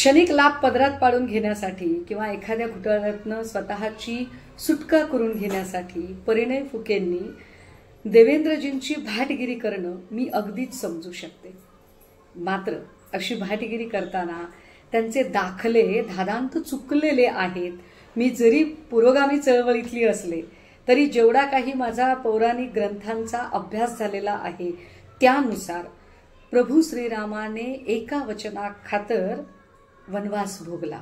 क्षणिक लाभ पदरात पाडून घेण्यासाठी किंवा एखाद्या घोटाळ्यातनं स्वतःची सुटका करून घेण्यासाठी परिणय फुकेंनी देवेंद्रजींची भाटगिरी करणं मी अगदीच समजू शकते। मात्र अशी भाटगिरी करताना त्यांचे दाखले धादांत चुकलेले आहेत। मी जरी पुरोगामी चळवळीतली असले तरी जेवढा काही माझा पौराणिक ग्रंथांचा अभ्यास झालेला आहे त्यानुसार प्रभू श्रीरामाने एका वचनाखातर वनवास भोगला।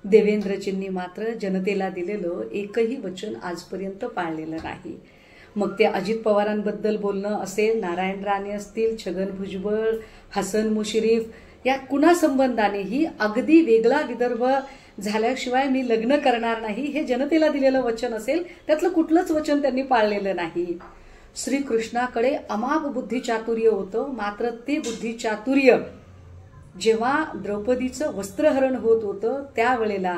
देवेंद्रजींनी मात्र जनतेला दिलेलं एकही वचन आजपर्यंत पाळलेलं नाही। मग ते अजित पवारांबद्दल बोलणं असेल, नारायण राणे असतील, छगन भुजबळ, हसन मुश्रीफ या कुणा संबंधानेही अगदी वेगळा विदर्भ झाल्याशिवाय मी लग्न करणार नाही हे जनतेला दिलेलं वचन असेल त्यातलं कुठलंच वचन त्यांनी पाळलेलं नाही। श्रीकृष्णाकडे अमाप बुद्धिचातुर्य होतं, मात्र ते बुद्धिचातुर्य जेव्हा द्रौपदीचं वस्त्रहरण होत होतं त्यावेळेला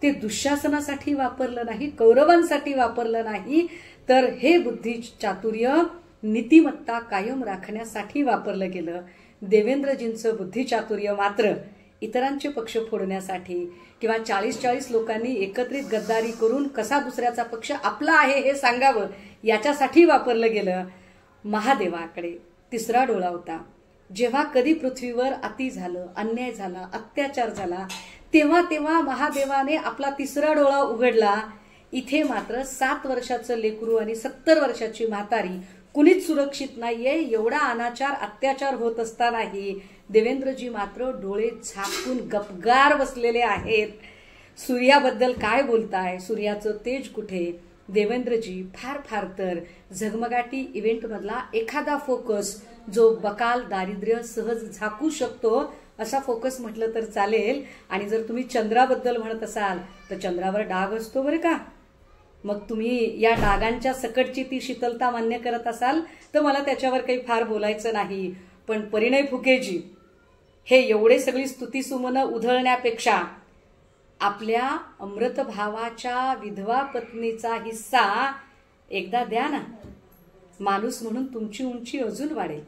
ते दुःशासनासाठी वापरलं नाही, कौरवांसाठी वापरलं नाही, तर हे बुद्धिचातुर्य नीतिमत्ता कायम राखण्यासाठी वापरलं गेलं। देवेंद्रजींचं बुद्धिचातुर्य मात्र इतरांचे पक्ष फोडण्यासाठी किंवा 40-40 लोकांनी एकत्रित गद्दारी करून कसा दुसऱ्याचा पक्ष आपला आहे हे सांगावं याच्यासाठी वापरलं गेलं। महादेवाकडे तिसरा डोळा होता। जेव्हा कधी पृथ्वीवर अति झालं, अन्याय झाला, अत्याचार झाला तेव्हा तेव्हा महादेवाने आपला तिसरा डोळा उघडला। इथे मात्र 7 वर्षाचं लेकरू आणि 70 वर्षाची म्हातारी कुणीच सुरक्षित नाहीये। एवढा अनाचार अत्याचार होत असतानाही देवेंद्रजी मात्र डोळे झाकून गपगार बसलेले आहेत। सूर्याबद्दल काय बोलताय, सूर्याचं तेज कुठे? देवेंद्रजी फार फार तर झगमगाटी इव्हेंट मधला एखादा फोकस जो बकाल दारिद्र्य सहज झाकू शकतो असा फोकस म्हटलं तर चालेल। आणि जर तुम्ही चंद्राबद्दल म्हणत असाल तर चंद्रावर डाग असतो बरं का। मग तुम्ही या डागांच्या सकटची ती शीतलता मान्य करत असाल तर मला त्याच्यावर काही फार बोलायचं नाही। पण परिणय फुकेजी हे एवढे सगळी स्तुतीसुमनं उधळण्यापेक्षा आपल्या अमृत भावाच्या विधवा पत्नीचा हिस्सा एकदा द्या ना। माणूस म्हणून तुमची उंची अजून वाढेल।